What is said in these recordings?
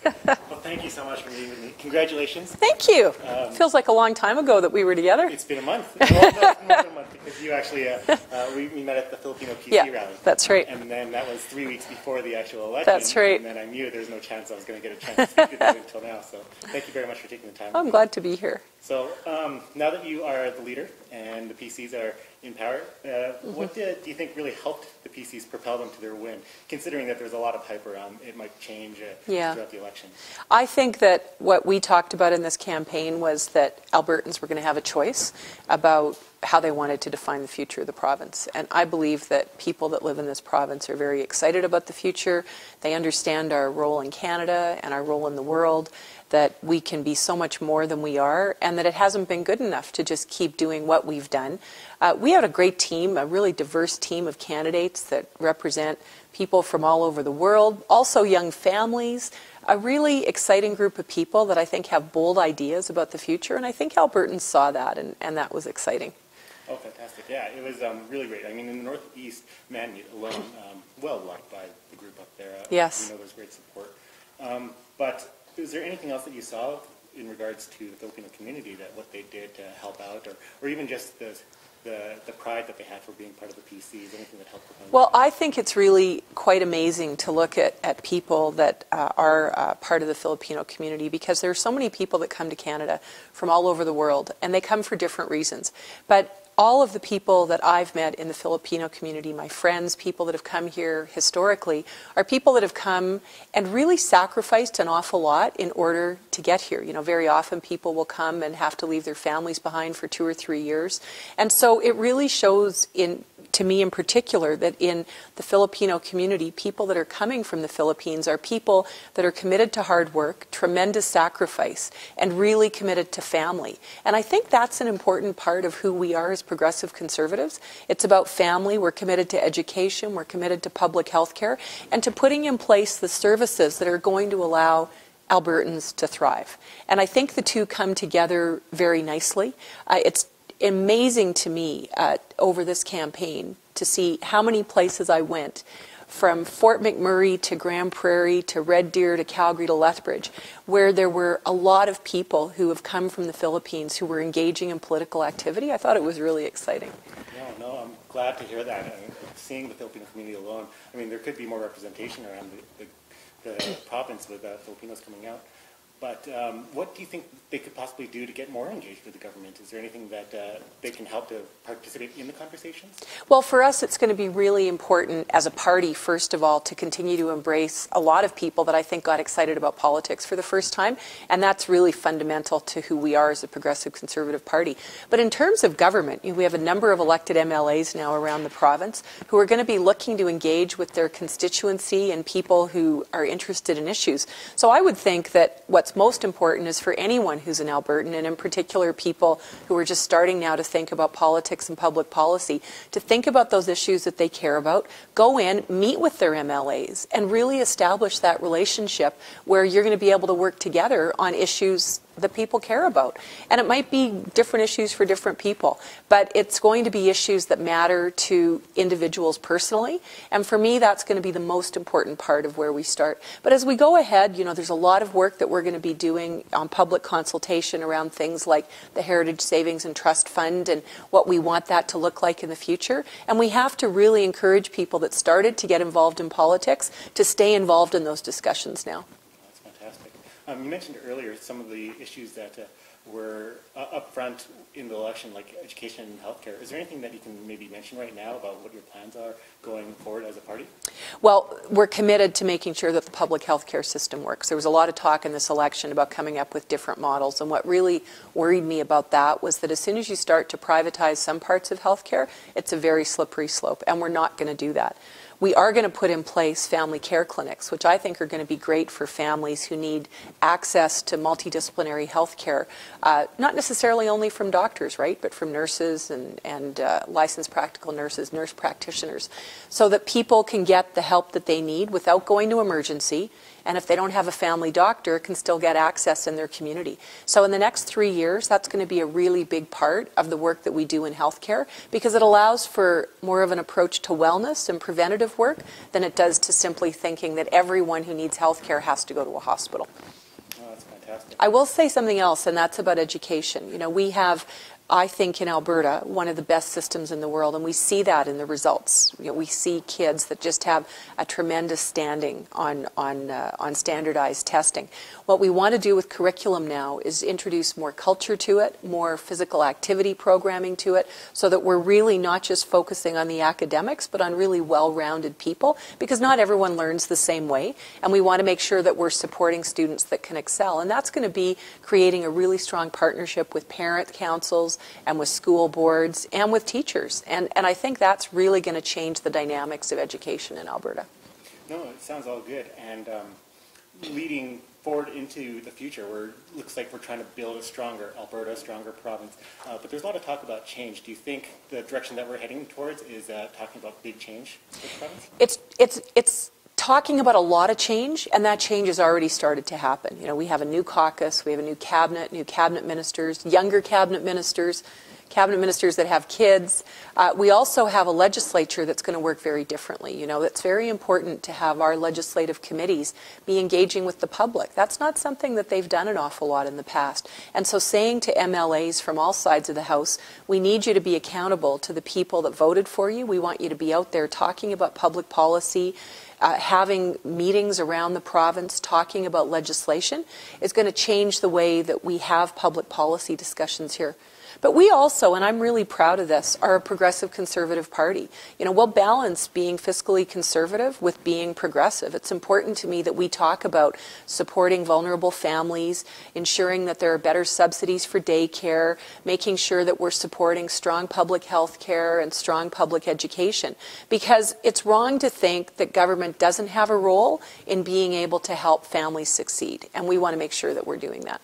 Well, thank you so much for meeting with me. Congratulations. Thank you. Feels like a long time ago that we were together. It's been a month. Well, no, it's been more than a month because you actually, we met at the Filipino PC rally. That's right. And then that was 3 weeks before the actual election. That's right. And then I knew there was no chance I was going to get a chance to speak with you until now. So thank you very much for taking the time. I'm glad to be here. So now that you are the leader and the PCs are in power, what do you think really helped the PCs propel them to their win, considering that there's a lot of hype around it might change throughout the election? I think that what we talked about in this campaign was that Albertans were going to have a choice about how they wanted to define the future of the province. And I believe that people that live in this province are very excited about the future. They understand our role in Canada and our role in the world, that we can be so much more than we are, and that it hasn't been good enough to just keep doing what we've done. We had a great team, a really diverse team of candidates that represent people from all over the world, also young families, a really exciting group of people that I think have bold ideas about the future, and I think Albertans saw that, and that was exciting. Oh, fantastic. Yeah, it was really great. I mean, in the Northeast, Manny alone, well liked by the group up there. Yes. We know there's great support. But is there anything else that you saw in regards to the Filipino community, that what they did to help out, or even just the pride that they had for being part of the PCs, anything that helped them? Well, I think it's really quite amazing to look at people that are part of the Filipino community, because there are so many people that come to Canada from all over the world, and they come for different reasons. But all of the people that I've met in the Filipino community, my friends, people that have come here historically, are people that have come and really sacrificed an awful lot in order to get here. You know, very often people will come and have to leave their families behind for 2 or 3 years. And so it really shows to me in particular, that in the Filipino community, people that are coming from the Philippines are people that are committed to hard work, tremendous sacrifice, and really committed to family. And I think that's an important part of who we are as progressive conservatives. It's about family. We're committed to education. We're committed to public health care, and to putting in place the services that are going to allow Albertans to thrive. And I think the two come together very nicely. It's amazing to me over this campaign to see how many places I went, from Fort McMurray to Grand Prairie to Red Deer to Calgary to Lethbridge, where there were a lot of people who have come from the Philippines who were engaging in political activity. I thought it was really exciting. No, I'm glad to hear that. I mean, seeing the Filipino community alone, I mean, there could be more representation around the province with Filipinos coming out. But what do you think they could possibly do to get more engaged with the government? Is there anything that they can help to participate in the conversations? Well, for us, it's going to be really important as a party, first of all, to continue to embrace a lot of people that I think got excited about politics for the first time. And that's really fundamental to who we are as a progressive conservative party. But in terms of government, we have a number of elected MLAs now around the province who are going to be looking to engage with their constituency and people who are interested in issues. So I would think that what's most important is for anyone who's an Albertan, and in particular people who are just starting now to think about politics and public policy, to think about those issues that they care about, go in, meet with their MLAs, and really establish that relationship where you're going to be able to work together on issues that people care about. And it might be different issues for different people, but it's going to be issues that matter to individuals personally. And for me, that's going to be the most important part of where we start. But as we go ahead, there's a lot of work that we're going to be doing on public consultation around things like the Heritage Savings and Trust Fund and what we want that to look like in the future. And we have to really encourage people that started to get involved in politics to stay involved in those discussions now. You mentioned earlier some of the issues that were up front in the election, like education and healthcare. Is there anything that you can maybe mention right now about what your plans are going forward as a party? Well, we're committed to making sure that the public healthcare system works. There was a lot of talk in this election about coming up with different models, and what really worried me about that was that as soon as you start to privatize some parts of healthcare, it's a very slippery slope, and we're not going to do that. We are going to put in place family care clinics, which I think are going to be great for families who need access to multidisciplinary health care, not necessarily only from doctors, right, but from nurses and licensed practical nurses, nurse practitioners, so that people can get the help that they need without going to emergency. And if they don't have a family doctor, can still get access in their community. So in the next 3 years, that's going to be a really big part of the work that we do in healthcare, because it allows for more of an approach to wellness and preventative preventative work than it does to simply thinking that everyone who needs health care has to go to a hospital. Oh, that's fantastic. I will say something else, and that's about education. You know, we have, I think, in Alberta, one of the best systems in the world, and we see that in the results. You know, we see kids that just have a tremendous standing on standardized testing. What we want to do with curriculum now is introduce more culture to it, more physical activity programming to it, so that we're really not just focusing on the academics, but on really well-rounded people, because not everyone learns the same way, and we want to make sure that we're supporting students that can excel. And that's going to be creating a really strong partnership with parent councils and with school boards and with teachers. And I think that's really going to change the dynamics of education in Alberta. No, it sounds all good. And leading forward into the future, where it looks like we're trying to build a stronger Alberta, a stronger province. But there's a lot of talk about change. Do you think the direction that we're heading towards is talking about big change for the province? It's talking about a lot of change, and that change has already started to happen. You know, we have a new caucus, we have a new cabinet ministers, younger cabinet ministers that have kids. We also have a legislature that's going to work very differently. You know, it's very important to have our legislative committees be engaging with the public. That's not something that they've done an awful lot in the past. And so saying to MLAs from all sides of the House, we need you to be accountable to the people that voted for you. We want you to be out there talking about public policy, having meetings around the province, talking about legislation, is going to change the way that we have public policy discussions here. But we also, and I'm really proud of this, are a progressive conservative party. You know, we'll balance being fiscally conservative with being progressive. It's important to me that we talk about supporting vulnerable families, ensuring that there are better subsidies for daycare, making sure that we're supporting strong public health care and strong public education. Because it's wrong to think that government doesn't have a role in being able to help families succeed. And we want to make sure that we're doing that.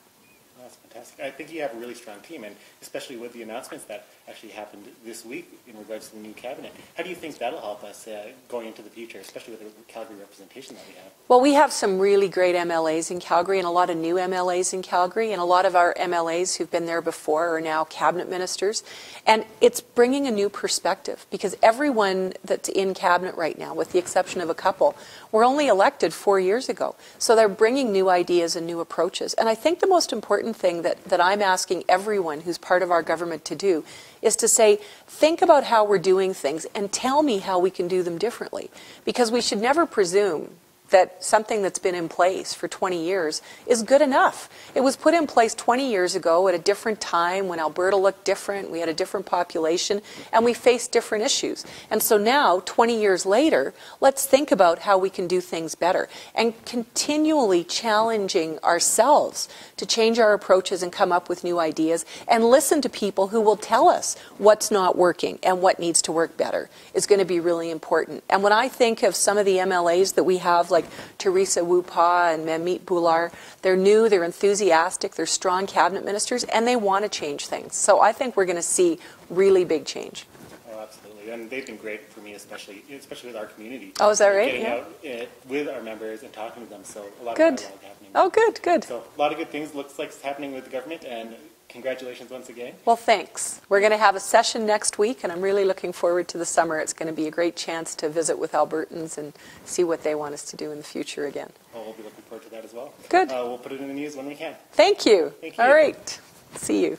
I think you have a really strong team, and especially with the announcements that actually happened this week in regards to the new cabinet. How do you think that'll help us going into the future, especially with the Calgary representation that we have? Well, we have some really great MLAs in Calgary and a lot of new MLAs in Calgary, and a lot of our MLAs who've been there before are now cabinet ministers. And it's bringing a new perspective, because everyone that's in cabinet right now, with the exception of a couple, were only elected 4 years ago. So they're bringing new ideas and new approaches. And I think the most important thing that I'm asking everyone who's part of our government to do is to say, think about how we're doing things and tell me how we can do them differently. Because we should never presume that something that's been in place for 20 years is good enough. It was put in place 20 years ago at a different time when Alberta looked different, we had a different population, and we faced different issues. And so now, 20 years later, let's think about how we can do things better and continually challenging ourselves to change our approaches and come up with new ideas and listen to people who will tell us what's not working and what needs to work better is going to be really important. And when I think of some of the MLAs that we have, like Teresa Wupa and Mamit Boular, they're new, they're enthusiastic, they're strong cabinet ministers, and they want to change things. So I think we're going to see really big change. Oh, absolutely. And they've been great for me, especially with our community. Oh, is that right? Getting out with our members and talking to them. So a lot good. of dialogue happening. Oh, good, good. So a lot of good things looks like it's happening with the government, and congratulations once again. Well, thanks. We're going to have a session next week, and I'm really looking forward to the summer. It's going to be a great chance to visit with Albertans and see what they want us to do in the future again. Well, we'll be looking forward to that as well. Good. We'll put it in the news when we can. Thank you. Thank you. All right. See you.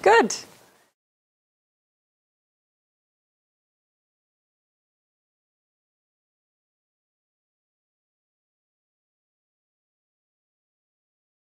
Good.